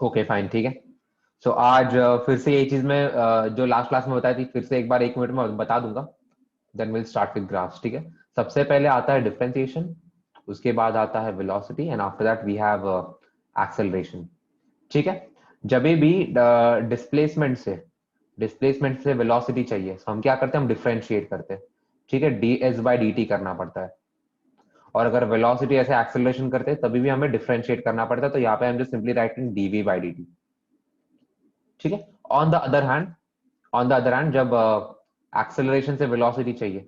Okay fine, ठीक है। सो आज फिर से ये चीज मैं जो लास्ट क्लास में बताई थी फिर से एक बार 1 मिनट में बता दूंगा। Then will start with graphs, ठीक है। सबसे पहले आता है डिफरेंशिएशन, उसके बाद आता है velocity and after that we have acceleration, ठीक है। जब भी डिस्प्लेसमेंट से वेलोसिटी चाहिए तो हम क्या करते हैं, हम डिफरेंशिएट करते हैं, ठीक है। ds/dt करना पड़ता है। और अगर वेलोसिटी ऐसे एक्सेलरेशन करते हैं तभी भी हमें डिफरेंशिएट करना पड़ता है, तो यहाँ पे हम जो सिंपली राइटिंग dv/dt, ठीक है। ऑन द अदर हैंड जब एक्सेलरेशन से वेलोसिटी चाहिए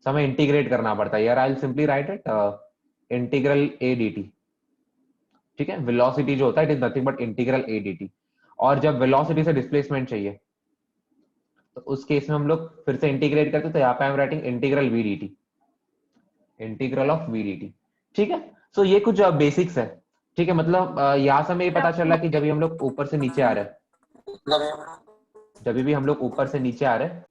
तो हमें इंटीग्रेट करना पड़ता है। यार आई will simply write it integral a dt, ठीक है। वेलोसिटी जो होता है it is nothing but integral a dt। और जब वेलोसिटी से डिस्प्लेसमेंट चाहिए तो उस केस में हम लोग फिर से इंटीग्रेट करते हैं, तो यहाँ पे हम writing integral v dt, integral of v dt, ठीक है। सो ये कुछ बेसिक्स है, ठीक है। मतलब यहाँ से हमें ये पता चल रहा है कि जब भी हम लोग ऊपर से नीचे आ रहे हैं, जब भी हम लोग ऊपर से नीचे आ रहे हैं,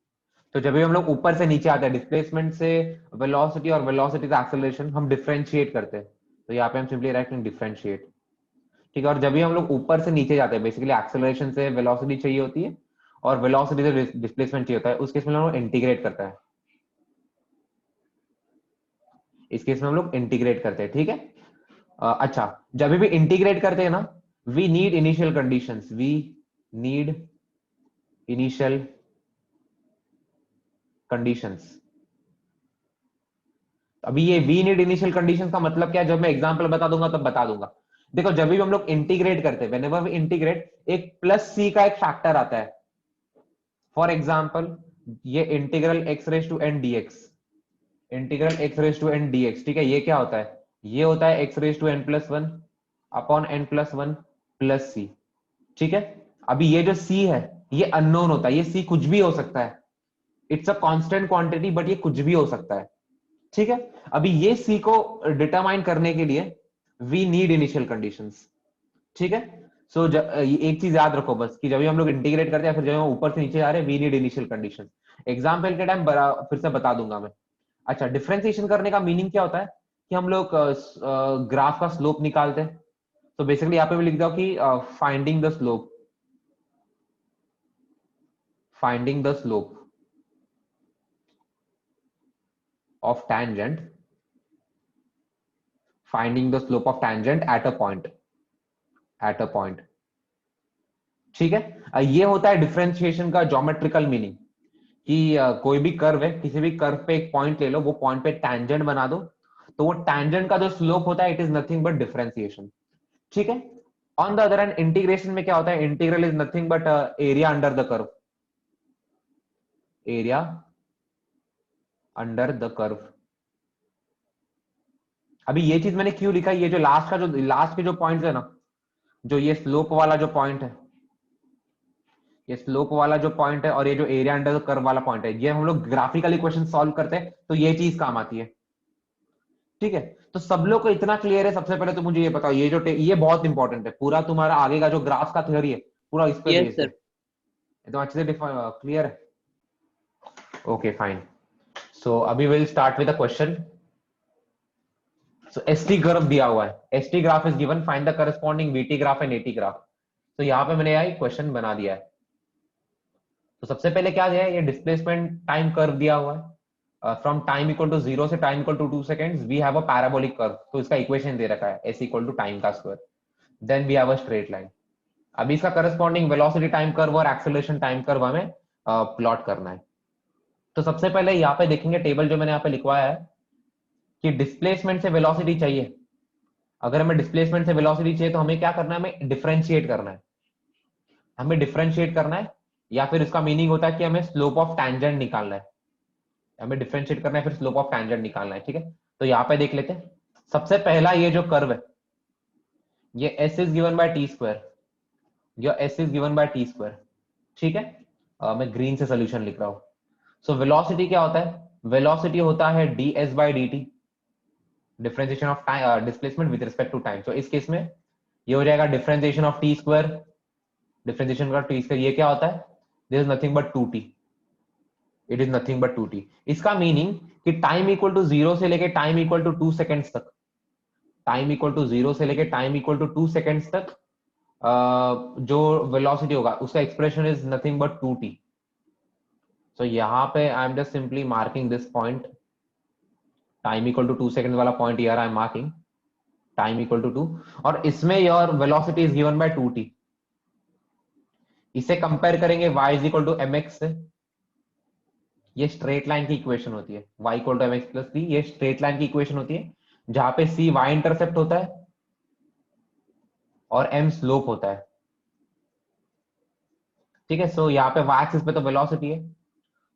तो जब भी हम लोग ऊपर से नीचे आते हैं डिस्प्लेसमेंट से वेलोसिटी और वेलोसिटी से एक्सेलरेशन हम डिफरेंशिएट करते हैं, तो यहाँ पे हम सिंपली राइटिंग डिफरेंशिएट, ठीक है। और जब भी हम लोग ऊपर से नीचे जाते हैं बेसिकली एक्सेलरेशन से वेलोसिटी चाहिए होती है और वेलोसिटी से डिस्प्लेसमेंट चाहिए होता है, उस केस में हम लोग इंटीग्रेट करता है, इस केस में हम लोग इंटीग्रेट करते हैं, ठीक है। अच्छा, जब भी इंटीग्रेट करते हैं ना, we need initial conditions, we need initial conditions. अभी ये वी नीड इनिशियल कंडीशंस का मतलब क्या है, जब मैं एग्जांपल बता दूंगा तब बता दूंगा। देखो जब भी हम लोग इंटीग्रेट करते हैं, व्हेनेवर वी इंटीग्रेट, एक प्लस सी का एक फैक्टर आता है। फॉर एग्जांपल ये integral x raise to n dx, integral x raise to n dx, ठीक है। ये क्या होता है, ये होता है x raise to n plus one upon n plus one plus C, ठीक है। अभी ये जो c है ये अननोन होता है, ये c कुछ भी हो सकता है, it's a constant quantity but ये कुछ भी हो सकता है, ठीक है। अभी ये c को डिटरमाइन करने के लिए वी नीड इनिशियल कंडीशंस, ठीक है। सो एक चीज याद रखो बस कि जब भी हम लोग इंटीग्रेट करते हैं फिर जब हम ऊपर से नीचे आ रहे हैं we need initial conditions. Example के टाइम फिर से बता दूंगा मैं। अच्छा, डिफरेंशिएशन करने का मीनिंग क्या होता है कि हम लोग ग्राफ का स्लोप निकालते हैं, तो बेसिकली यहाँ पे भी लिख दो कि finding the slope, finding the slope of tangent, finding the slope of tangent at a point, at a point, ठीक है। ये होता है डिफरेंशिएशन का ज्योमेट्रिकल मीनिंग कि कोई भी कर्व है, किसी भी कर्व पे एक पॉइंट ले लो, वो पॉइंट पे टैंजेंट बना दो, तो वो टैंजेंट का जो स्लोप होता है it is nothing but differentiation, ठीक है। On the other hand integration में क्या होता है, integral is nothing but area under the curve, area under the curve. अभी ये चीज मैंने क्यों लिखा है, ये जो लास्ट के जो पॉइंट्स है ना, जो ये स्लोप वाला जो पॉइंट है, ये स्लोप वाला जो पॉइंट है और ये जो एरिया अंडर द कर्व वाला पॉइंट है, ये हम लोग ग्राफिकल इक्वेशन सॉल्व करते हैं तो ये चीज काम आती है, ठीक है। तो सब लोग को इतना क्लियर है, सबसे पहले तो मुझे ये बताओ, ये बहुत इंपॉर्टेंट है, पूरा तुम्हारा आगे का जो ग्राफ का थ्योरी है पूरा इस पे यस बेस्ड है, सर। एकदम अच्छे से क्लियर है। ओके फाइन, सो अभी will start with a question. So ST graph दिया हुआ है, ST graph is given, find the corresponding VT graph and eighty graph. तो यहाँ पे मैंने यह क्वेश्चन बना दिया है। तो सबसे पहले क्या दिया है, ये डिस्प्लेसमेंट टाइम कर्व दिया हुआ है, फ्रॉम टाइम इक्वल टू 0 से time equal to 2 seconds we have a parabolic curve, तो इसका इक्वेशन दे रखा है s इक्वल टू टाइम का square, then we have a straight line. अभी इसका करस्पॉन्डिंग वेलोसिटी टाइम कर्व और एक्सेलरेशन टाइम कर्व हमें प्लॉट करना है। तो सबसे पहले यहाँ पे देखेंगे टेबल जो मैंने यहाँ पे लिखवाया है कि डिस्प्लेसमेंट से वेलोसिटी चाहिए। अगर हमें डिस्प्लेसमेंट से वेलोसिटी चाहिए तो हमें क्या करना है, हमें डिफरेंशिएट करना है, हमें डिफरेंशिएट करना है, या फिर इसका मीनिंग होता है कि हमें स्लोप ऑफ टैंजेंट निकालना है, हमें डिफरेंशिएट करना है फिर स्लोप ऑफ टैंजेंट निकालना है, ठीक है। तो यहाँ पे देख लेते हैं, सबसे पहला ये जो कर्व है ये s is given bye T square, या s is given bye T square, ठीक है। मैं ग्रीन से सोल्यूशन लिख रहा हूँ। सो वेलोसिटी क्या होता है, वेलोसिटी होता है ds by dt, differentiation of time displacement with respect to time. तो इस केस में ये हो जाएगा differentiation of T square, differentiation का टी स्क्वायर, ये क्या होता है, this is nothing but 2t, it is nothing but 2t। इसका मीनिंग कि टाइम इक्वल टू 0 से लेके टाइम इक्वल टू 2 सेकंड्स तक, टाइम इक्वल टू 0 से लेके टाइम इक्वल टू 2 सेकंड्स तक जो वेलोसिटी होगा उसका expression is nothing but 2t। So यहाँ पे I am just simply marking this point, time equal to 2 second वाला पॉइंट यार I am marking, time equal to 2, और इसमें your velocity is given by 2t। इसे compare करेंगे y is equal to mx से, ये स्ट्रेट लाइन की equation होती है, y equal to mx plus c, ये स्ट्रेट लाइन की इक्वेशन होती है जहां पे c y इंटरसेप्ट होता है और m स्लोप होता है। ठीक है, सो यहाँ पे y एक्सिस पे तो वेलोसिटी है,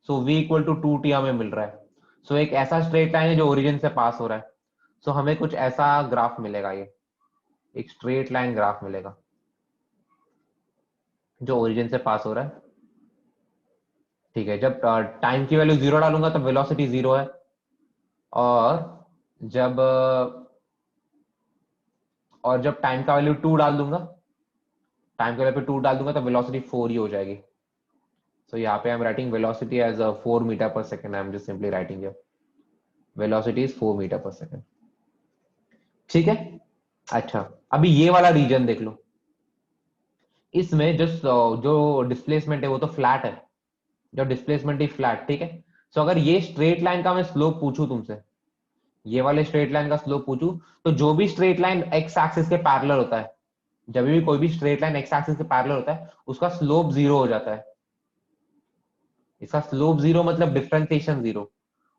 सो v इक्वल टू 2t हमें मिल रहा है। सो एक ऐसा स्ट्रेट लाइन है जो ओरिजिन से पास हो रहा है, सो हमें कुछ ऐसा ग्राफ मिलेगा, ये एक स्ट्रेट लाइन ग्राफ मिलेगा जो ओरिजिन से पास हो रहा है। ठीक है, जब टाइम की वैल्यू 0 डालूंगा तो वेलोसिटी 0 है, और जब जब टाइम का वैल्यू 2 डाल दूंगा, टाइम के वैल्यू पे 2 डाल दूंगा तो वेलोसिटी 4 ही हो जाएगी। सो यहाँ पे I am writing velocity as 4 metre per second, I am just simply writing velocity is 4 metre per second. ठीक है, अच्छा अभी ये वाला रीजन देख लो, इसमें जो डिस्प्लेसमेंट है वो तो फ्लैट है, जो डिस्प्लेसमेंट ही फ्लैट। ठीक है, सो अगर ये स्ट्रेट लाइन का मैं स्लोप पूछूं तुमसे, ये वाले स्ट्रेट लाइन का स्लोप पूछूं, तो जो भी स्ट्रेट लाइन एक्स एक्सिस के पैरेलल होता है, जब भी कोई भी स्ट्रेट लाइन एक्स एक्सिस के पैरेलल होता है उसका स्लोप 0 हो जाता है। इसका स्लोप 0 मतलब डिफरेंशिएशन 0,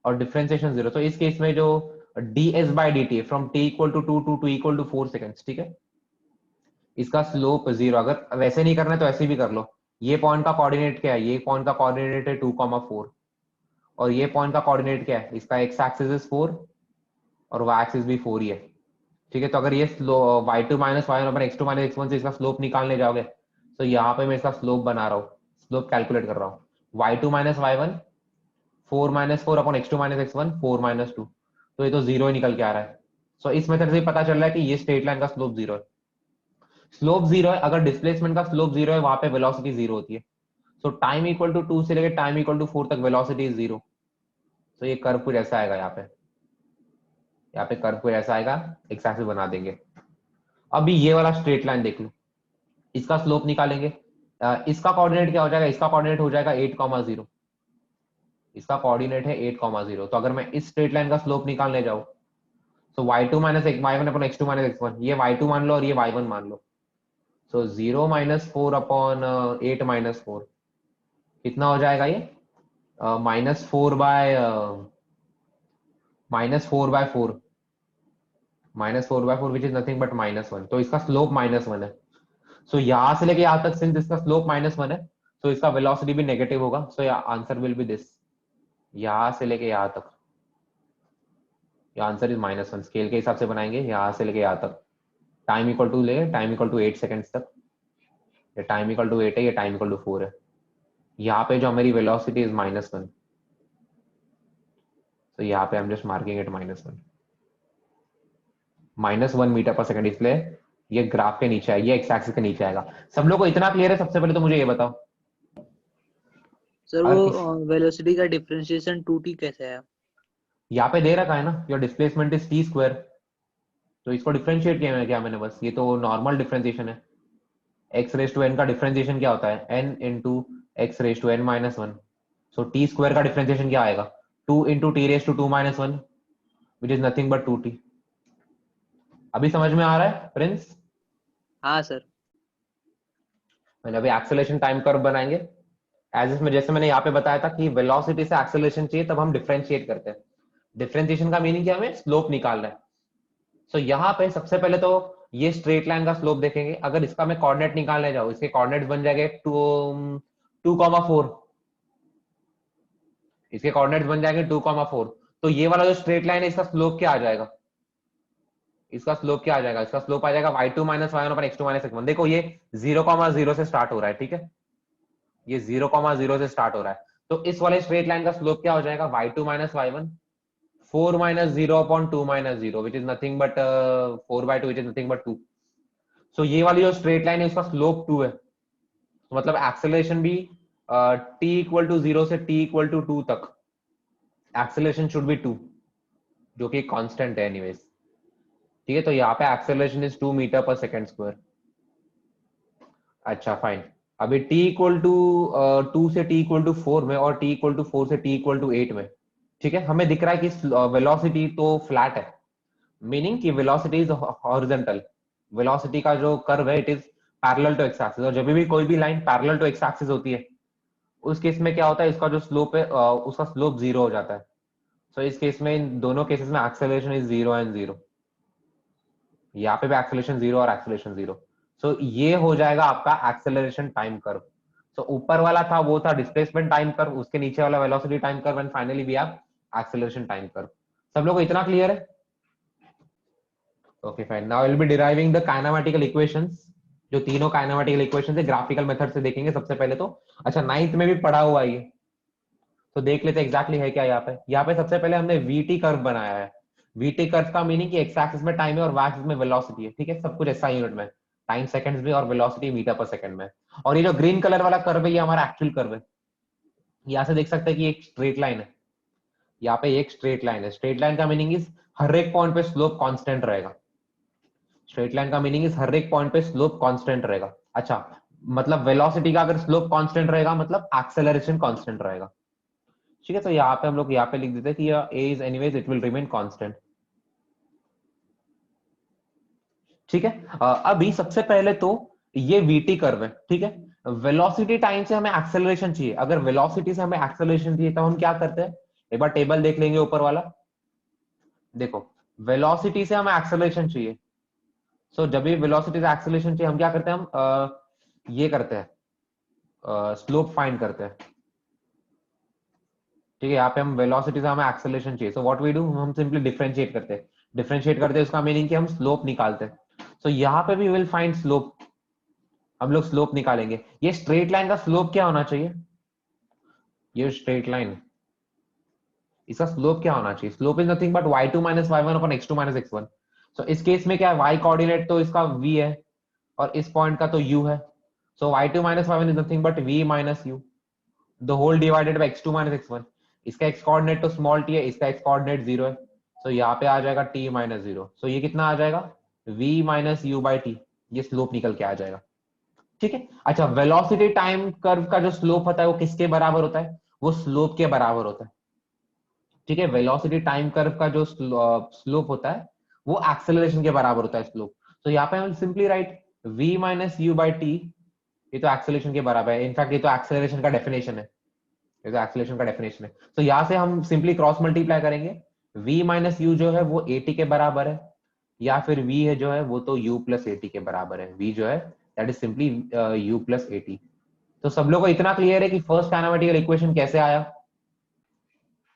और डिफरेंशिएशन 0, तो इस केस में जो ds by dt from t equal to 2 to 2 equal to 4 seconds, ठीक है, इसका स्लोप 0। अगर वैसे नहीं करना है तो ऐसे भी कर लो। ये पॉइंट का कोऑर्डिनेट क्या है, ये पॉइंट का कोऑर्डिनेट है 2,4, और ये पॉइंट का कोऑर्डिनेट क्या है, इसका एक्स एक्सिस इज 4 और वाई एक्सिस भी 4 ही है। ठीक है, तो अगर ये y2 minus Y one x2 minus x1 से इसका स्लोप निकालने जाओगे, तो यहाँ पे मैं इसका स्लोप बना रहा हूँ, स्लोप कैलकुलेट कर रहा हूँ, y2 minus Y one 4 minus 4 upon x2 minus x1 4 minus 2, तो ये तो 0 ही निकल के आ रहा है। सो इस मेथड से पता चल रहा है कि ये स्ट्रेट लाइन का स्लोप 0 है। स्लोप 0 है, अगर डिस्प्लेसमेंट का स्लोप 0 है वहां पे वेलोसिटी 0 होती है। सो टाइम इक्वल टू 2 से लेकर टाइम इक्वल टू 4 तक वेलोसिटी इज 0। तो ये कर्व कुछ ऐसा आएगा, यहाँ पे कर्व कुछ ऐसा आएगा, एक्स एक्सिस बना देंगे। अभी ये वाला स्ट्रेट लाइन देख लो, इसका स्लोप निकालेंगे। इसका कोऑर्डिनेट क्या हो जाएगा, इसका कोऑर्डिनेट हो जाएगा 8,0, इसका कोऑर्डिनेट है 8,0। तो अगर मैं इस स्ट्रेट लाइन का स्लोप निकालने जाऊं, तो y2 minus Y one upon x2 minus x1, ये y2 मान लो और ये y1 मान लो। सो 0 माइनस 4 अपॉन 8 माइनस 4 कितना हो जाएगा, ये -4/4 -4/4 विच इज नथिंग बट -1, तो इसका स्लोप -1 है। सो यहां से लेके यहां तक सिंस इसका स्लोप -1 है, तो इसका वेलोसिटी भी नेगेटिव होगा। So answer will be this, यहां से लेके यहां तक, आंसर इज -1। स्केल के हिसाब से बनाएंगे, यहां से लेके यहां तक टाइम इक्वल टू ले, टाइम इक्वल टू 8 सेकेंड्स तक, ये टाइम इक्वल टू 8 है, ये टाइम इक्वल टू 4 है। यहाँ पे जो मेरी वेलोसिटी इज -1, तो यहाँ पे I am just marking it -1 metre per second, इसलिए ये ग्राफ के नीचे है, ये एक्स एक्सिस के नीचे आएगा। सब लोग को इतना क्लियर है? सबसे पहले तो मुझे ये बताओ। सर अगर वो किस वेलोसिटी का डिफरेंशिएशन 2t कैसे है? यहाँ पे दे रखा है ना, your displacement is T square, तो इसको डिफरेंशिएट किया है क्या मैंने, बस ये तो नॉर्मल डिफरेंशिएशन है। एक्स रेस टू एन का डिफरेंशिएशन क्या होता है, N into X raise to N minus one. So T square का डिफरेंशिएशन क्या आएगा, 2 into T raise to 2 minus one, which is nothing but 2t। अभी समझ में आ रहा है प्रिंस? हाँ सर। मैंने अभी एक्सेलरेशन टाइम कर्व बनाएंगे, एज इसमें जैसे मैंने यहाँ पे बताया था कि वेलोसिटी से एक्सेलरेशन चाहिए तब हम डिफरेंशिएट करते हैं। डिफरेंशिएशन का मीनिंग क्या, हमें स्लोप निकालना है। सो यहाँ पे सबसे पहले तो ये स्ट्रेट लाइन का स्लोप देखेंगे। अगर इसका मैं कोऑर्डिनेट निकालने जाऊँ, इसके कोऑर्डिनेट बन जाएंगे 2,4, इसके कोऑर्डिनेट्स बन जाएंगे 2,4। तो ये वाला जो स्ट्रेट लाइन है इसका स्लोप क्या आ जाएगा, इसका स्लोप क्या आ जाएगा, इसका स्लोप आ जाएगा y2 minus Y one upon x2 minus x1। देखो ये 0,0 से स्टार्ट हो रहा है, ठीक है, ये 0,0 से स्टार्ट हो रहा है। तो इस वाले स्ट्रेट लाइन का स्लोप क्या हो जाएगा, y2 minus Y one 4 minus 0 upon 2 minus 0 which is nothing but 4/2 which is nothing but 2। So ये वाली जो स्ट्रेट लाइन है उसका स्लोप 2 है, तो मतलब एक्सेलरेशन भी t इक्वल टू 0 से t इक्वल टू 2 तक एक्सेलरेशन शुड बी 2, जो कि कांस्टेंट है एनीवेज। ठीक है, तो यहाँ पे acceleration is 2 metre per second square. अच्छा फाइन। अभी t इक्वल टू 2 से t इक्वल टू 4 में और t इक्वल टू 4 से t इक्वल टू 8 में, ठीक है, हमें दिख रहा है कि वेलोसिटी तो फ्लैट है, मीनिंग कि वेलोसिटी इज हॉरिजॉन्टल। वेलोसिटी का जो कर्व है it is parallel to X axis, और जब भी कोई भी line parallel to X axis होती है उस केस में क्या होता है, इसका जो स्लोप है उसका स्लोप जीरो हो जाता है। सो इस केस में, इन दोनों केसेस में acceleration is zero and zero, यहाँ पे भी एक्सेलरेशन जीरो और एक्सेलरेशन जीरो। सो ये हो जाएगा आपका एक्सेलरेशन टाइम कर्व। सो ऊपर वाला था वो था डिस्प्लेसमेंट टाइम कर्व, उसके नीचे वाला velocity time curve, and finally we have acceleration time curve. सब लोगों को इतना क्लियर है? Okay fine, now will be deriving the kinematical equations. जो तीनों काइनेमेटिकल इक्वेशंस है ग्राफिकल मेथड से देखेंगे सबसे पहले तो। अच्छा, नाइन्थ में भी पढ़ा हुआ है ये, तो देख लेते एग्जैक्टली है क्या यहाँ पे। यहाँ पे सबसे पहले हमने वीटी कर्व बनाया है। वीटी कर्व का मीनिंग कि एक्स एक्सिस में टाइम है और वाई एक्सिस में वेलोसिटी है, ठीक है, सब कुछ ऐसा यूनिट में, टाइम सेकंड्स में और वेलोसिटी मीटर पर सेकंड में। और ये जो ग्रीन कलर वाला कर्व है ये हमारा एक्चुअल कर्व है। यहाँ से देख सकते हैं कि एक स्ट्रेट लाइन है, यहाँ पे एक स्ट्रेट लाइन है। स्ट्रेट लाइन का मीनिंग इज हर एक पॉइंट पे स्लोप कांस्टेंट रहेगा। स्ट्रेट लाइन का मीनिंग इज हर एक पॉइंट पे स्लोप कांस्टेंट रहेगा। अच्छा, मतलब वेलोसिटी का अगर स्लोप कांस्टेंट रहेगा मतलब एक्सेलरेशन कांस्टेंट रहेगा, ठीक है। तो यहाँ पे हम लोग यहाँ पे लिख देते हैं कि a is anyways it will remain constant, ठीक है। अभी सबसे पहले तो ये vt कर्व है, ठीक है। वेलोसिटी टाइम से हमें एक्सेलरेशन चाहिए, अगर वेलोसिटी से हमें एक्सेलरेशन चाहिए तो हम क्या करते हैं, एक बार टेबल देख लेंगे ऊपर वाला। देखो, वेलोसिटी से हमें एक्सेलरेशन चाहिए, सो जब भी वेलोसिटी से एक्सेलरेशन चाहिए हम क्या करते हैं, हम ये करते हैं, स्लोप फाइंड करते हैं, ठीक है। यहाँ पे हम वेलोसिटी से हमें एक्सेलरेशन चाहिए, सो व्हाट वी डू, हम सिंपली डिफरेंशिएट करते हैं। डिफरेंशिएट करते हैं उसका मीनिंग कि हम स्लोप निकालते हैं। सो यहाँ पे भी विल फाइंड स्लोप, हम लोग स्लोप निकालेंगे। ये स्ट्रेट लाइन का स्लोप क्या होना चाहिए, ये स्ट्रेट लाइन, इसका स्लोप क्या होना चाहिए, slope is nothing but y2 minus y1 upon x2 minus x1। सो इस केस में क्या है, y कोऑर्डिनेट तो इसका v है और इस पॉइंट का तो u है। So y2 minus y1 is nothing but v minus u the whole divided by x2 minus x1। इसका x कोऑर्डिनेट तो स्मॉल t है, इसका x कोऑर्डिनेट 0 है, सो यहाँ पे आ जाएगा t माइनस 0। सो ये कितना आ जाएगा, v minus u by t, ये स्लोप निकल के आ जाएगा, ठीक है। अच्छा, वेलोसिटी टाइम कर्व का जो स्लोप होता है वो किसके बराबर होता है, वो स्लोप के बराबर होता है, ठीक है। वेलोसिटी टाइम कर्व का जो स्लोप होता है वो एक्सेलरेशन के बराबर होता है स्लोप। तो यहाँ पे हम simply write v minus you by T, ये तो एक्सेलरेशन के बराबर है, इनफैक्ट ये तो एक्सेलरेशन का डेफिनेशन है, ये तो एक्सेलरेशन का डेफिनेशन है। तो यहाँ से हम सिंपली क्रॉस मल्टीप्लाई करेंगे, v माइनस यू जो है वो at के बराबर है, या फिर v है जो है वो तो u प्लस at के बराबर है, v जो है that is simply u plus at। तो सब लोगों को इतना क्लियर है कि फर्स्ट काइनेमेटिकल इक्वेशन कैसे आया,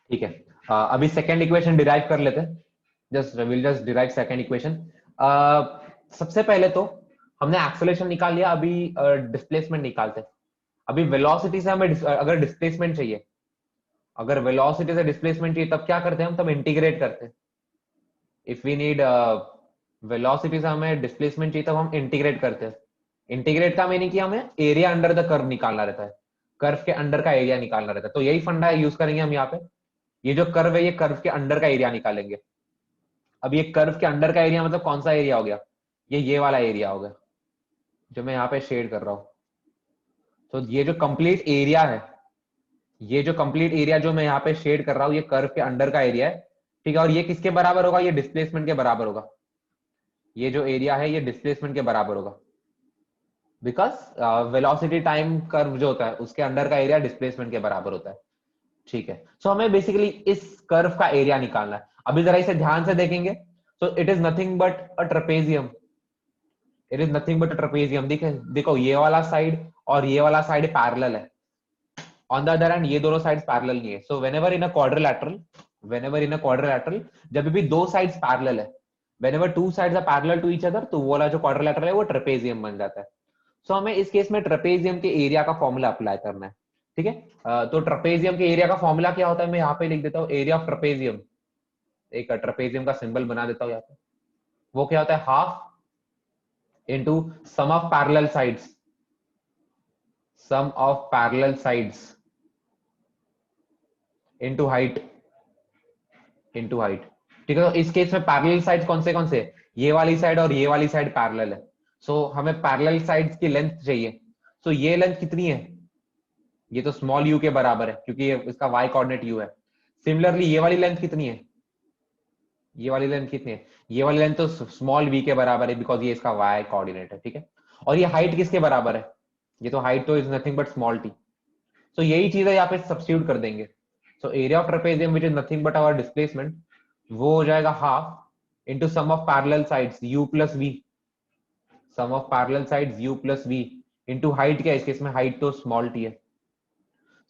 ठीक है। अभी सेकेंड इक्वेशन डिराइव कर लेते हैं, जस्ट डिराइव सेकेंड इक्वेशन। सबसे पहले तो हमने एक्सेलरेशन निकाल लिया, अभी डिस्प्लेसमेंट निकालते हैं। अभी वेलोसिटी से हमें अगर डिस्प्लेसमेंट चाहिए, अगर वेलोसिटी से डिस्प्लेसमेंट चाहिए तब क्या करते हैं हम, तब इंटीग्रेट करते हैं। इफ वी नीड वेलोसिटी से हमें डिस्प्लेसमेंट चाहिए तब हम इंटीग्रेट करते हैं। इंटीग्रेट का मीनिंग कि हमें एरिया अंडर द कर्व निकालना रहता है, कर्व के अंडर का एरिया निकालना रहता है। तो यही फंडा यूज करेंगे हम यहाँ पे। ये जो कर्व है ये कर्व के अंडर का एरिया निकालेंगे। अब ये कर्व के अंडर का एरिया मतलब कौन सा एरिया हो गया, ये वाला एरिया हो गया जो मैं यहाँ पे शेड कर रहा हूँ। तो ये जो कंप्लीट एरिया है, ये जो कंप्लीट एरिया जो मैं यहाँ पे शेड कर रहा हूँ ये कर्व के अंडर का एरिया है, ठीक है। और ये किसके बराबर होगा, ये डिस्प्लेसमेंट के बराबर होगा। ये जो एरिया है ये डिस्प्लेसमेंट के बराबर होगा, बिकॉज वेलोसिटी टाइम कर्व जो होता है उसके अंडर का एरिया डिस्प्लेसमेंट के बराबर होता है, ठीक है। सो हमें बेसिकली इस कर्व का एरिया निकालना है। अभी जरा इसे ध्यान से देखेंगे, so it is nothing but a trapezium, it is nothing but a trapezium. देखो ये वाला साइड और ये वाला साइड पैरेलल है, ऑन द अदर हैंड ये दोनों साइड्स पैरेलल नहीं है। So whenever in a quadrilateral, whenever in a quadrilateral, जब भी दो साइड्स पैरेलल है, whenever two sides are parallel to each other, तो वो वाला जो क्वाड्रिलैटरल है वो ट्रेपेजियम बन जाता है। सो हमें इस केस में ट्रेपेजियम के एरिया का फॉर्मूला अप्लाई करना है, ठीक है। तो ट्रेपेजियम के एरिया का फॉर्मूला क्या होता है, मैं यहाँ पे लिख देता हूँ, एरिया ऑफ ट्रेपेजियम, एक ट्रेपेजियम का सिंबल बना देता हूँ यहाँ पे। वो क्या होता है, half into sum of parallel sides, sum of parallel sides into height, into height, ठीक है। तो इस केस में पैरेलल साइड्स कौन से, ये वाली साइड और ये वाली साइड पैरेलल है। सो हमें पैरेलल साइड्स की लेंथ चाहिए। सो ये लेंथ कितनी है, ये तो स्मॉल यू के बराबर है क्योंकि ये इसका y कोऑर्डिनेट u है। सिमिलरली ये वाली लेंथ कितनी है, ये वाली लेंथ कितनी है, ये वाली लेंथ तो स्मॉल v के बराबर है बिकॉज ये इसका y कोऑर्डिनेट है, ठीक है। और ये हाइट किसके बराबर है, ये तो हाइट तो is nothing but small t। So यही चीज है यहाँ पे सब्स्टिट्यूट कर देंगे। So area of trapezium which is nothing but our displacement, वो हो जाएगा half into sum of parallel sides u plus v, sum of parallel sides u plus v into height, क्या है इस केस में हाइट तो स्मॉल t है।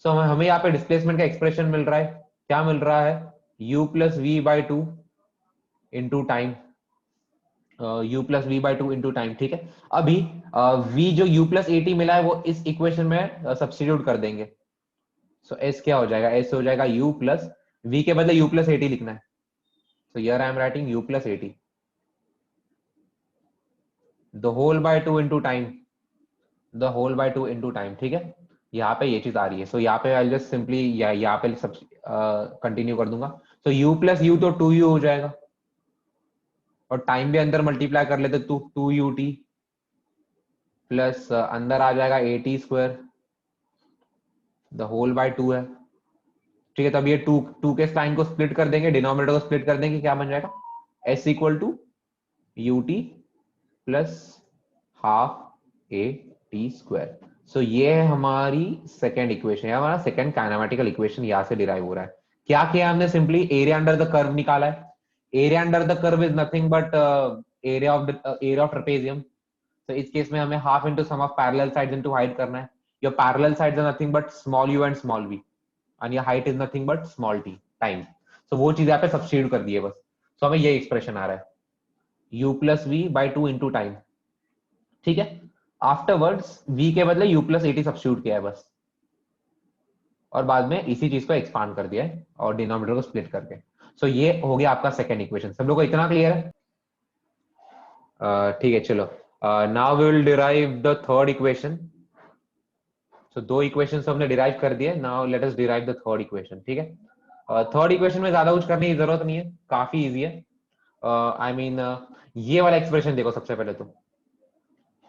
सो हमें यहाँ पे डिस्प्लेसमेंट का एक्सप्रेशन मिल रहा है, क्या मिल रहा है, u plus we by two into time, u plus we by two into time, ठीक है। अभी v जो u प्लस एटी मिला है वो इस इक्वेशन में सब्स्टिट्यूट कर देंगे। सो s क्या हो जाएगा, s हो जाएगा u प्लस v के बदले u प्लस एटी लिखना है। So here I am writing u plus AT the whole by two into time, the whole by two into time, ठीक है। यहाँ पे ये चीज आ रही है। सो यहाँ पे आई जस्ट सिंपली यहाँ पे सब कंटिन्यू कर दूंगा। सो u प्लस यू तो 2u हो जाएगा, और टाइम भी अंदर मल्टीप्लाई कर लेते तो 2ut प्लस अंदर आ जाएगा AT square, the whole by two है, ठीक है। तब ये टू के साइन को स्प्लिट कर देंगे, डिनोमिनेटर को स्प्लिट कर देंगे, क्या बन जाएगा, s equal to U T plus half A T square. So ये है हमारी सेकेंड इक्वेशन, हमारा सेकेंड काइनेमेटिकल इक्वेशन यहाँ से डिराइव हो रहा है। क्या किया हमने, simply area under the curve निकाला है। Area under the curve is nothing but area of trapezium. तो इस केस में हमें half into sum of parallel sides into height करना है। Your parallel sides are nothing but small U and small V, and your height is nothing but small T times. So वो चीज यहाँ पे सब्स्टिट्यूट कर दिए बस। सो हमें ये एक्सप्रेशन आ रहा है u plus we by two into time, ठीक है। आफ्टरवर्ड्स v के बदले u प्लस एटी सब्स्टिट्यूट किया है बस, और बाद में इसी चीज को एक्सपांड कर दिया है और डिनोमिनेटर को स्प्लिट करके। सो ये हो गया आपका सेकेंड इक्वेशन। सब लोग को इतना क्लियर है, ठीक है। चलो now we will derive the third equation. So दो इक्वेशन हमने डिराइव कर दिए, now let us derive the third equation, ठीक है। थर्ड इक्वेशन में ज्यादा कुछ करने की जरूरत नहीं है, काफी इजी है। आई मीन ये वाला एक्सप्रेशन देखो सबसे पहले तो,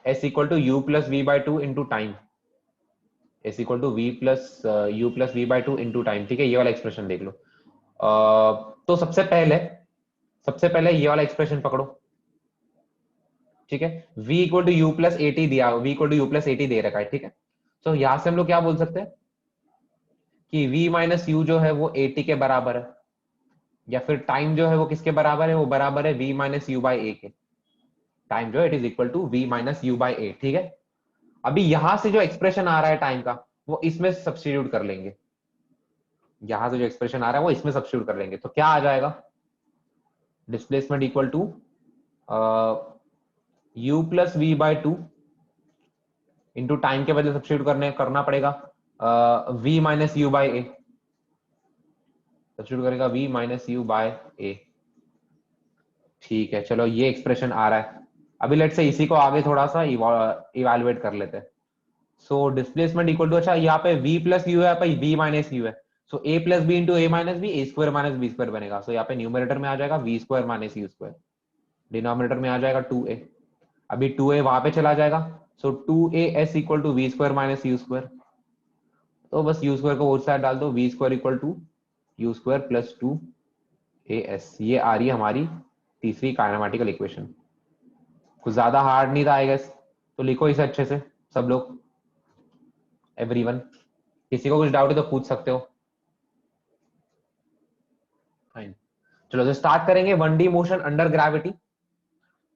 s equal to you plus we by two into time, s equal to v plus u plus we by two into time, ठीक है। ये वाला एक्सप्रेशन देख लो। तो सबसे पहले ये वाला एक्सप्रेशन पकड़ो, ठीक है। v equal to you plus A T दिया, v equal to you plus A T दे रखा है, ठीक है। तो यहां से हम लोग क्या बोल सकते हैं कि v माइनस यू जो है वो एटी के बराबर है, या फिर टाइम जो है वो किसके बराबर है, वो बराबर है v minus you by A के। टाइम जो है it is equal to v minus you by A, ठीक है। अभी यहां से जो एक्सप्रेशन आ रहा है टाइम का वो इसमें सब्स्टिट्यूट कर लेंगे, यहां से जो एक्सप्रेशन आ रहा है वो इसमें सब्स्टिट्यूट कर लेंगे। तो क्या आ जाएगा, displacement equal to u plus we by two into time के बदले सब्स्टिट्यूट करना पड़ेगा v minus you by a, substitute करेगा v minus u by a, ठीक है। चलो ये एक्सप्रेशन आ रहा है। अभी लेट से इसी को आगे थोड़ा सा इवेलुएट कर लेते हैं। सो डिस्प्लेसमेंट इक्वल टू, अच्छा यहाँ पे v प्लस यू है, यहाँ पे v माइनस यू है। So a plus b into a minus b, a square minus b square बनेगा। सो यहाँ पे न्यूमरेटर में आ जाएगा v square minus u square, denominator में आ जाएगा 2a। अभी 2a वहां पे चला जाएगा, so 2as equal to v square minus u square. तो बस यू स्क्वायर को उस साइड डाल दो, v square equal to u square plus 2as। ये आ रही है हमारी तीसरी काइनेमेटिकल इक्वेशन। कुछ ज्यादा हार्ड नहीं था आई गेस, तो लिखो इसे अच्छे से सब लोग, एवरीवन। किसी को कुछ डाउट है तो पूछ सकते हो। फाइन, चलो तो स्टार्ट करेंगे 1D मोशन अंडर ग्रेविटी,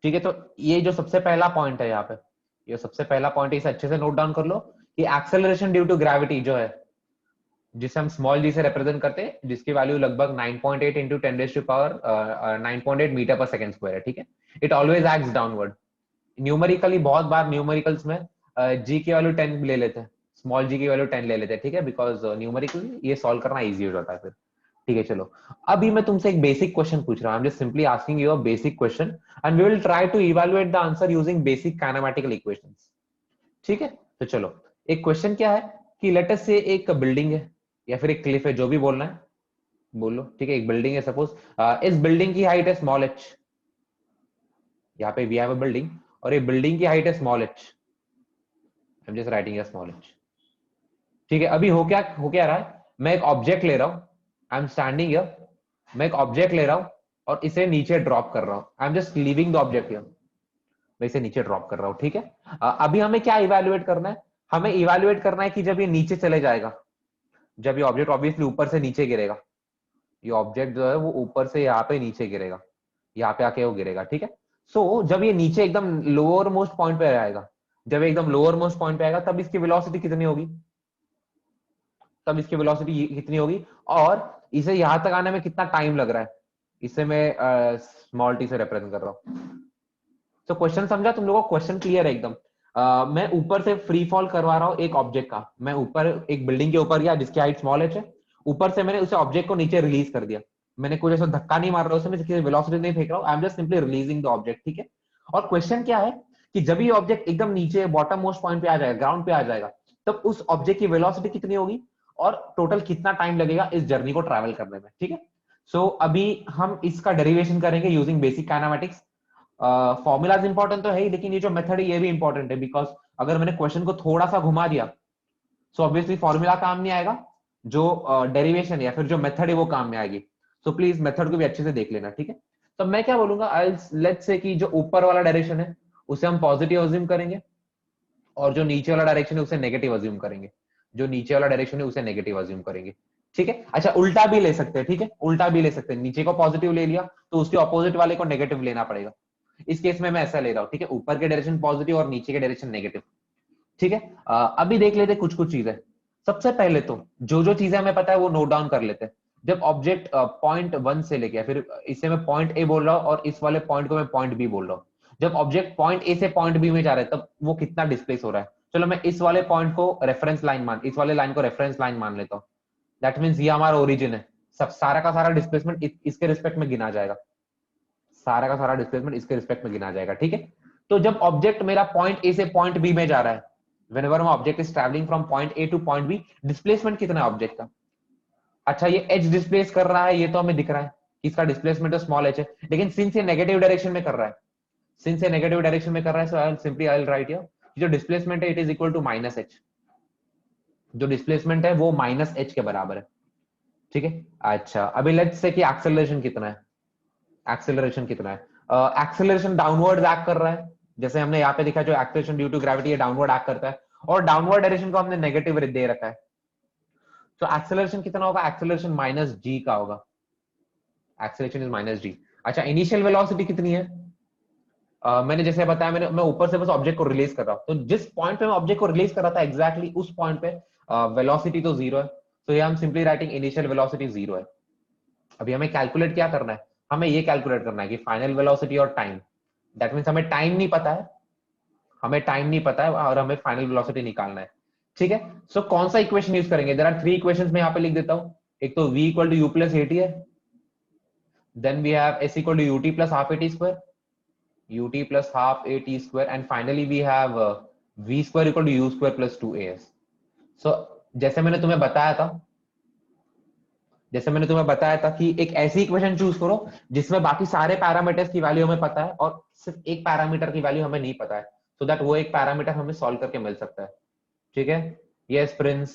ठीक है। तो ये जो सबसे पहला पॉइंट है यहाँ पे, ये सबसे पहला पॉइंट है, इसे अच्छे से नोट डाउन कर लो कि एक्सेलरेशन ड्यू टू ग्रेविटी जो है, जिसे हम स्मॉल जी से रिप्रेजेंट करते हैं, जिसकी वैल्यू लगभग 9.8 into 10 raise to power 9.8 metre per second square है, ठीक है। It always acts downward. Numerically बहुत बार न्यूमेरिकल्स में जी की वैल्यू 10 ले लेते हैं, स्मॉल जी की वैल्यू 10 ले लेते हैं, ठीक है, बिकॉज न्यूमेरिकली ये सॉल्व करना इजी हो जाता है फिर, ठीक है। चलो अभी मैं तुमसे एक बेसिक क्वेश्चन पूछ रहा हूँ, I am just simply asking you a basic question and we will try to evaluate the answer using basic kinematical equations, ठीक है। तो चलो एक क्वेश्चन क्या है कि लेट अस से एक बिल्डिंग है या फिर एक क्लिफ है, जो भी बोलना है बोलो, ठीक है। एक बिल्डिंग है सपोज, इस बिल्डिंग की हाइट है स्मॉल h, यहाँ पे वी हैव अ बिल्डिंग और ये बिल्डिंग की हाइट है small H, I am just writing a small H. ठीक है, अभी हो क्या रहा है, मैं एक ऑब्जेक्ट ले रहा हूं, आई एम स्टैंडिंग हियर, मैं एक ऑब्जेक्ट ले रहा हूं और इसे नीचे ड्रॉप कर रहा हूं, आई am just leaving the object here, मैं इसे नीचे ड्रॉप कर रहा हूं। ठीक है, अभी हमें क्या इवेल्युएट करना है, हमें इवेल्युएट करना है कि जब ये नीचे चले जाएगा, जब ये ऑब्जेक्ट ऑब्वियसली ऊपर से नीचे गिरेगा, ये ऑब्जेक्ट जो है वो ऊपर से यहाँ पे नीचे गिरेगा, यहाँ पे आके वो गिरेगा। ठीक है, सो जब ये नीचे एकदम लोअर मोस्ट पॉइंट पे आएगा, जब एकदम लोअर मोस्ट पॉइंट पे आएगा तब इसकी वेलोसिटी कितनी होगी, तब इसकी वेलोसिटी कितनी होगी, और इसे यहां तक आने में कितना टाइम लग रहा है, इसे मैं स्मॉल टी से रिप्रेजेंट कर रहा हूँ। तो क्वेश्चन समझा तुम लोगों को, क्वेश्चन क्लियर है एकदम। मैं ऊपर से फ्री फॉल करवा रहा हूँ एक ऑब्जेक्ट का, मैं ऊपर एक बिल्डिंग के ऊपर गया जिसकी हाइट स्मॉल एच है, ऊपर से मैंने उसे ऑब्जेक्ट को नीचे रिलीज कर दिया, मैंने कुछ ऐसा धक्का नहीं मार रहा उसे, मैं किसी वेलोसिटी नहीं फेंक रहा हूँ, I am just simply releasing the object. ठीक है, और क्वेश्चन क्या है कि जब ये ऑब्जेक्ट एकदम नीचे बॉटम मोस्ट पॉइंट पे आ जाएगा, ग्राउंड पे आ जाएगा, तब उस ऑब्जेक्ट की वेलोसिटी कितनी होगी और टोटल कितना टाइम लगेगा इस जर्नी को ट्रैवल करने में। ठीक है, सो अभी हम इसका डेरिवेशन करेंगे using basic kinematics. Formulas important तो है ही, लेकिन ये जो मेथड है ये भी इंपॉर्टेंट है, बिकॉज अगर मैंने क्वेश्चन को थोड़ा सा घुमा दिया सो ऑब्वियसली फॉर्मूला काम नहीं आएगा, जो डेरिवेशन या फिर जो मेथड है वो काम में आएगी। सो प्लीज मेथड को भी अच्छे से देख लेना। ठीक है, तो मैं क्या बोलूंगा, लेट्स से कि जो ऊपर वाला डायरेक्शन है उसे हम पॉजिटिव अज्यूम करेंगे, और जो नीचे वाला डायरेक्शन है उसे नेगेटिव अज्यूम करेंगे, जो नीचे वाला डायरेक्शन है उसे नेगेटिव अज्यूम करेंगे। ठीक है, अच्छा उल्टा भी ले सकते हैं, ठीक है, उल्टा भी ले सकते हैं, नीचे को पॉजिटिव ले लिया तो उसके ऑपोजिट वाले को नेगेटिव लेना पड़ेगा, इस केस में मैं ऐसा ले रहा हूं। ठीक है, ऊपर के डायरेक्शन पॉजिटिव और नीचे के डायरेक्शन नेगेटिव। ठीक है, अभी देख लेते कुछ कुछ चीजें। सबसे पहले तो जो जो चीजें हमें पता है वो नोट डाउन कर लेते हैं। जब ऑब्जेक्ट पॉइंट वन से लेके, फिर इसे मैं पॉइंट ए बोल रहा हूँ और इस वाले पॉइंट को मैं पॉइंट बी बोल रहा हूँ, जब ऑब्जेक्ट पॉइंट ए से पॉइंट बी में जा रहा है तब वो कितना डिस्प्लेस हो रहा है। चलो मैं इस वाले पॉइंट को रेफरेंस लाइन इस वाले लाइन को रेफरेंस लाइन मान लेता हूँ, दैट मीन्स ये हमारा ओरिजिन है, सब सारा का सारा डिस्प्लेसमेंट इसके रिस्पेक्ट में गिना जाएगा, सारा का सारा डिस्प्लेसमेंट इसके रिस्पेक्ट में गिना जाएगा। ठीक है, तो जब ऑब्जेक्ट मेरा पॉइंट ए से पॉइंट बी में जा रहा है, whenever my object is traveling from point A to point B, displacement कितना है ऑब्जेक्ट का। अच्छा ये h डिस्प्लेस कर रहा है, ये तो हमें दिख रहा है कि इसका डिस्प्लेसमेंट तो स्मॉल h है, लेकिन सिंस ये नेगेटिव डायरेक्शन में कर रहा है, सिंस ये नेगेटिव डायरेक्शन में कर रहा है, so I will simply I will write here जो डिस्प्लेसमेंट है it is equal to minus h, जो डिस्प्लेसमेंट है वो माइनस h के बराबर है। ठीक है, अच्छा अभी लेट्स से कि एक्सेलरेशन कितना है, एक्सेलरेशन कितना है, एक्सेलरेशन डाउनवर्ड एक्ट कर रहा है, जैसे हमने यहाँ पे दिखा जो एक्सेलरेशन ड्यू टू ग्रेविटी है डाउनवर्ड एक्ट करता है, और डाउनवर्ड डायरेक्शन को हमने नेगेटिव दे रखा है, तो एक्सेलरेशन कितना होगा, एक्सेलरेशन माइनस जी का होगा, एक्सेलरेशन इज माइनस जी। अच्छा इनिशियल वेलोसिटी कितनी है, मैंने जैसे बताया मैं ऊपर से बस ऑब्जेक्ट को रिलीज कर रहा हूँ, तो जिस पॉइंट पे मैं ऑब्जेक्ट को रिलीज कर रहा था एग्जैक्टली उस पॉइंट पे वेलोसिटी तो जीरो है, तो ये हम simply writing initial velocity zero है। अभी हमें कैलकुलेट क्या करना है, हमें ये कैलकुलेट करना है कि फाइनल वेलोसिटी और टाइम, दैट मीन्स हमें टाइम नहीं पता है, हमें टाइम नहीं पता है और हमें फाइनल वेलोसिटी निकालना है। ठीक है, सो कौन सा इक्वेशन यूज करेंगे, देयर आर थ्री इक्वेशंस मैं यहाँ पे लिख देता हूँ, एक तो v equal to you plus A T है, then we have s equal to U T plus half A T square, ut plus half at square, and finally we have v square equal to u square plus 2as. So जैसे मैंने तुम्हें बताया था, जैसे मैंने तुम्हें बताया था कि एक ऐसी इक्वेशन चूज करो जिसमें बाकी सारे पैरामीटर्स की वैल्यू हमें पता है और सिर्फ एक पैरामीटर की वैल्यू हमें नहीं पता है, सो दैट वो एक पैरामीटर हमें सॉल्व करके मिल सकता है। ठीक है, यस प्रिंस,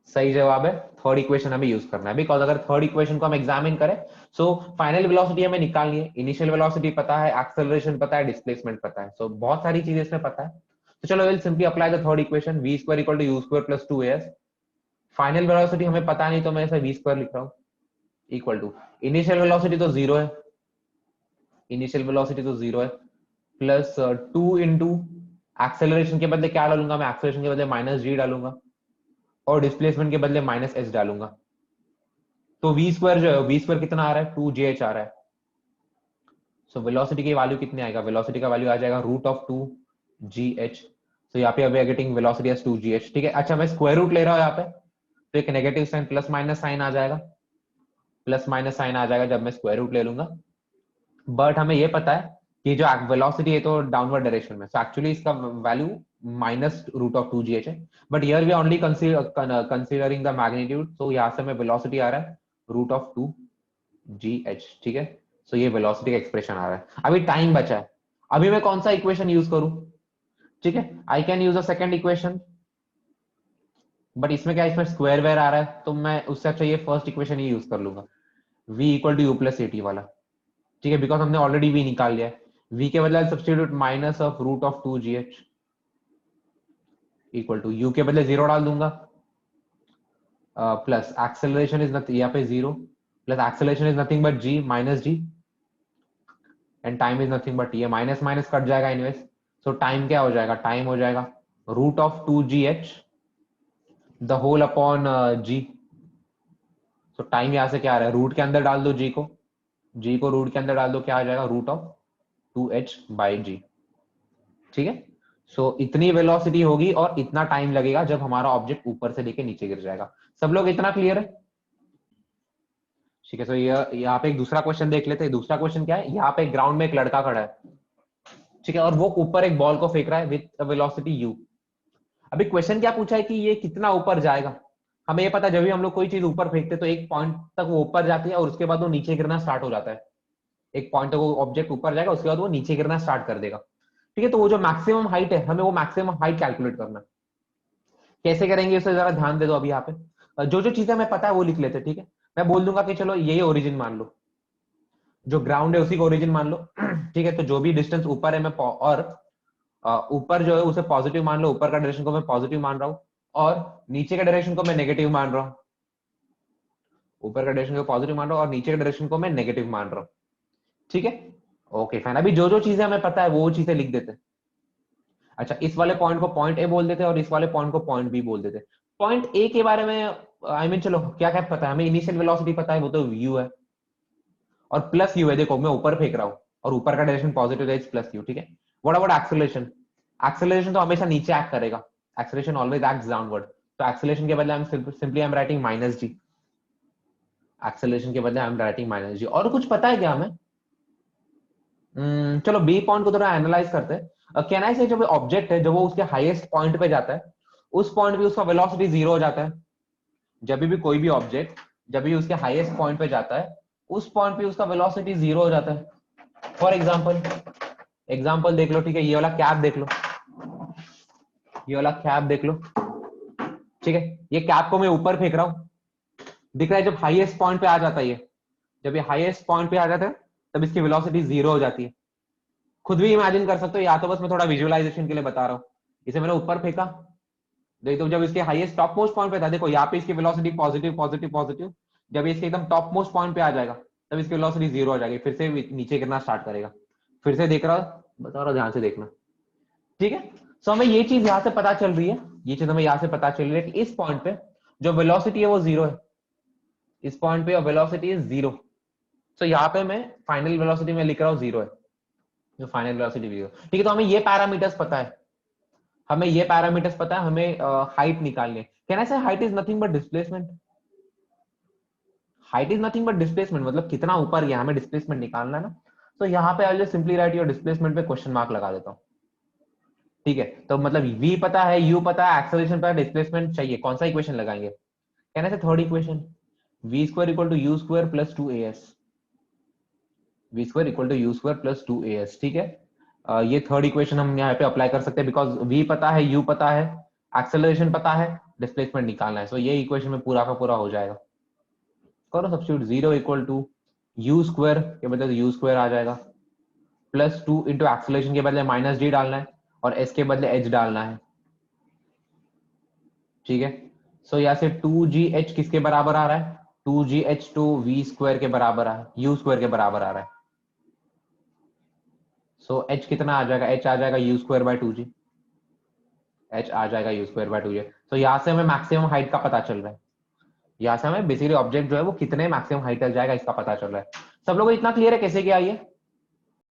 सही जवाब है, थर्ड इक्वेशन हमें यूज करना है, बिकॉज अगर थर्ड इक्वेशन को हम एग्जामिन करें सो फाइनल वेलोसिटी हमें निकालनी है, इनिशियल वेलोसिटी पता है, एक्सेलरेशन पता है, डिस्प्लेसमेंट पता है, सो बहुत सारी चीजें इसमें पता है। तो चलो will simply apply the third equation, v square equal to u square plus 2as, final velocity हमें पता नहीं तो मैं इसे v स्क्वायर लिख रहा हूँ, इक्वल टू इनिशियल वेलोसिटी तो जीरो है, इनिशियल वेलोसिटी तो जीरो है, प्लस 2 इंटू एक्सेलरेशन के बदले क्या डालूंगा मैं, एक्सेलरेशन के बदले माइनस जी डालूंगा और डिस्प्लेसमेंट के बदले माइनस एच डालूंगा, तो वी स्क्वायर जो है वी स्क्वायर कितना आ रहा है, 2gh आ रहा है। सो वेलोसिटी की वैल्यू कितनी आएगा, वेलोसिटी का वैल्यू आ जाएगा रूट ऑफ 2gh, तो यहाँ पे अभी गेटिंग वेलोसिटी एज 2gh। ठीक है, अच्छा मैं स्क्वायर रूट ले रहा हूँ यहाँ पे, तो एक negative sign plus minus sign आ जाएगा, प्लस माइनस साइन आ जाएगा जब मैं स्क्वायर रूट ले लूंगा, बट हमें ये पता है कि जो वेलोसिटी है तो डाउनवर्ड डायरेक्शन में, सो एक्चुअली इसका value minus root of 2gh है, but here we only considering the magnitude, तो यहाँ से हमें वेलोसिटी आ रहा है रूट ऑफ 2gh। ठीक है, सो ये वेलोसिटी का एक्सप्रेशन आ रहा है। अभी टाइम बचा है, अभी मैं कौन सा इक्वेशन यूज करूं? ठीक है, I can use a second equation, but इसमें क्या, इसमें स्क्वायर वेयर आ रहा है, तो मैं उससे अच्छा ये फर्स्ट इक्वेशन ही यूज कर लूंगा, v equal to you plus a t वाला। ठीक है, बिकॉज हमने ऑलरेडी v निकाल लिया है। v के बदले substitute minus of root of 2gh equal to u के बदले 0 डाल दूंगा, प्लस एक्सेलरेशन इज नथिंग, यहाँ पे 0 plus acceleration is nothing but g minus g and time is nothing but ये माइनस माइनस कट जाएगा इनवेस। सो टाइम क्या हो जाएगा, टाइम हो जाएगा root of 2gh the whole upon g। So time यहां से क्या आ रहा है, रूट के अंदर डाल दो g को रूट के अंदर डाल दो, क्या आ जाएगा root of 2h by g। ठीक है, सो इतनी वेलोसिटी होगी और इतना टाइम लगेगा जब हमारा ऑब्जेक्ट ऊपर से लेके नीचे गिर जाएगा। सब लोग इतना क्लियर है? ठीक है, तो यहाँ पे एक दूसरा क्वेश्चन देख लेते हैं। दूसरा क्वेश्चन क्या है, यहाँ पे ग्राउंड में एक लड़का खड़ा है, ठीक है, और वो ऊपर एक बॉल को फेंक रहा है विद वेलोसिटी u। अभी क्वेश्चन क्या पूछा है कि ये कितना ऊपर जाएगा। हमें ये पता है जब भी हम लोग कोई चीज ऊपर फेंकते तो एक पॉइंट तक वो ऊपर जाती है और उसके बाद वो नीचे गिरना स्टार्ट हो जाता है। एक पॉइंट तक वो ऑब्जेक्ट ऊपर जाएगा, उसके बाद वो नीचे गिरना स्टार्ट कर देगा। ठीक है, तो वो जो मैक्सिमम हाइट है, हमें वो मैक्सिमम हाइट कैलकुलेट करना है। कैसे करेंगे उसे जरा ध्यान दे दो। अभी यहाँ पे जो जो चीजें हमें पता है वो लिख लेते, ठीक है। मैं बोल दूंगा कि चलो यही ओरिजिन मान लो, जो ग्राउंड है उसी को ओरिजिन मान लो। ठीक है, तो जो भी डिस्टेंस ऊपर है मैं और ऊपर जो है उसे पॉजिटिव मान लो, ऊपर का डायरेक्शन को मैं पॉजिटिव मान रहा हूँ और नीचे का डायरेक्शन को मैं नेगेटिव मान रहा हूँ। ऊपर का डायरेक्शन को पॉजिटिव मान रहा हूँ और नीचे का डायरेक्शन को मैं नेगेटिव मान रहा हूँ। ठीक है, ओके फाइन। अभी जो जो चीजें हमें पता है वो चीजें लिख देते हैं। अच्छा, इस वाले पॉइंट को पॉइंट ए बोल देते और इस वाले पॉइंट को पॉइंट बी बोल देते। पॉइंट ए के बारे में आई मीन चलो क्या क्या पता है हमें, इनिशियल वेलोसिटी पता है, वो तो यू है और प्लस यू है। देखो मैं ऊपर फेंक रहा हूँ और ऊपर का डायरेक्शन पॉजिटिव है, प्लस यू। ठीक है, व्हाट अबाउट एक्सेलरेशन? एक्सेलरेशन तो हमेशा नीचे एक्ट करेगा, एक्सेलरेशन ऑलवेज एक्ट्स डाउनवर्ड। तो एक्सेलरेशन के बदले simply I am writing minus g. Acceleration के बदले I am writing minus g. और कुछ पता है क्या हमें? चलो बी पॉइंट को थोड़ा एनालाइज करते हैं। कैन आई से जब ऑब्जेक्ट है, जब वो उसके हाईएस्ट पॉइंट पे जाता है, उस पॉइंट पे उसका वेलोसिटी 0 हो जाता है। जब भी कोई भी ऑब्जेक्ट जब भी उसके हाईएस्ट पॉइंट पे जाता है, उस पॉइंट पे उसका वेलोसिटी 0 हो जाता है। फॉर एग्जाम्पल देख लो, ठीक है, ये वाला कैप देख लो, ये वाला कैप देख लो। ठीक है, ये कैप को मैं ऊपर फेंक रहा हूँ, दिख रहा है जब हाईएस्ट पॉइंट पे आ जाता है ये, जब ये हाईएस्ट पॉइंट पे आ जाता है तब इसकी वेलोसिटी 0 हो जाती है। खुद भी इमेजिन कर सकते हो, या तो बस मैं थोड़ा विजुअलाइजेशन के लिए बता रहा हूँ। इसे मैंने ऊपर फेंका, देखो जब इसके हाईएस्ट टॉप मोस्ट पॉइंट पे था, देखो यहाँ पे इसकी वेलोसिटी पॉजिटिव पॉजिटिव पॉजिटिव। जब इसके एकदम टॉप मोस्ट पॉइंट पे आ जाएगा तब इसकी वेलोसिटी 0 हो जाएगी, फिर से नीचे गिरना स्टार्ट करेगा। फिर से देख रहा, बता रहा, ध्यान से देखना। ठीक है, सो हमें ये चीज यहाँ से पता चल रही है, ये चीज हमें यहाँ से पता चल रही है कि इस पॉइंट पे जो वेलोसिटी है वो 0 है। इस पॉइंट पे वेलोसिटी इज 0। सो यहाँ पे मैं फाइनल वेलोसिटी में लिख रहा हूँ 0 है, जो फाइनल वेलोसिटी 0। ठीक है, तो हमें ये पैरामीटर्स पता है, हमें ये पैरामीटर्स पता है, हमें हाइट निकालनी है। कैन आई से height is nothing but displacement? Height is nothing but displacement, मतलब कितना ऊपर गया, हमें डिस्प्लेसमेंट निकालना है ना। तो यहाँ पे I just simply write your displacement पे क्वेश्चन मार्क लगा देता हूँ। ठीक है, तो मतलब v पता है, u पता है, एक्सेलरेशन पता है, डिस्प्लेसमेंट चाहिए, कौन सा इक्वेशन लगाएंगे? Can I say third equation, v square equal to u square plus 2as। v square equal to u square plus 2as। ठीक है, ये थर्ड इक्वेशन हम यहाँ पे अप्लाई कर सकते हैं, बिकॉज v पता है, u पता है, एक्सेलरेशन पता है, डिस्प्लेसमेंट निकालना है। सो ये इक्वेशन में पूरा का पूरा हो जाएगा। करो substitute, 0 equal to u square के बदले यू स्क्वायर आ जाएगा, प्लस 2 इंटू एक्सेलरेशन के बदले माइनस d डालना है और s के बदले h डालना है। ठीक है, सो यहाँ से 2gh किसके बराबर आ रहा है? 2gh टू v स्क्वायर के बराबर आ u स्क्वायर के बराबर आ रहा है। सो h कितना आ जाएगा? h आ जाएगा u square by 2g। h आ जाएगा u स्क्वायर बाय 2g। तो यहाँ से हमें मैक्सिमम हाइट का पता चल रहा है, यहाँ से हमें बेसिकली ऑब्जेक्ट जो है वो कितने मैक्सिमम हाइट तक जाएगा इसका पता चल रहा है। सब लोगों को इतना क्लियर है कैसे किया ये?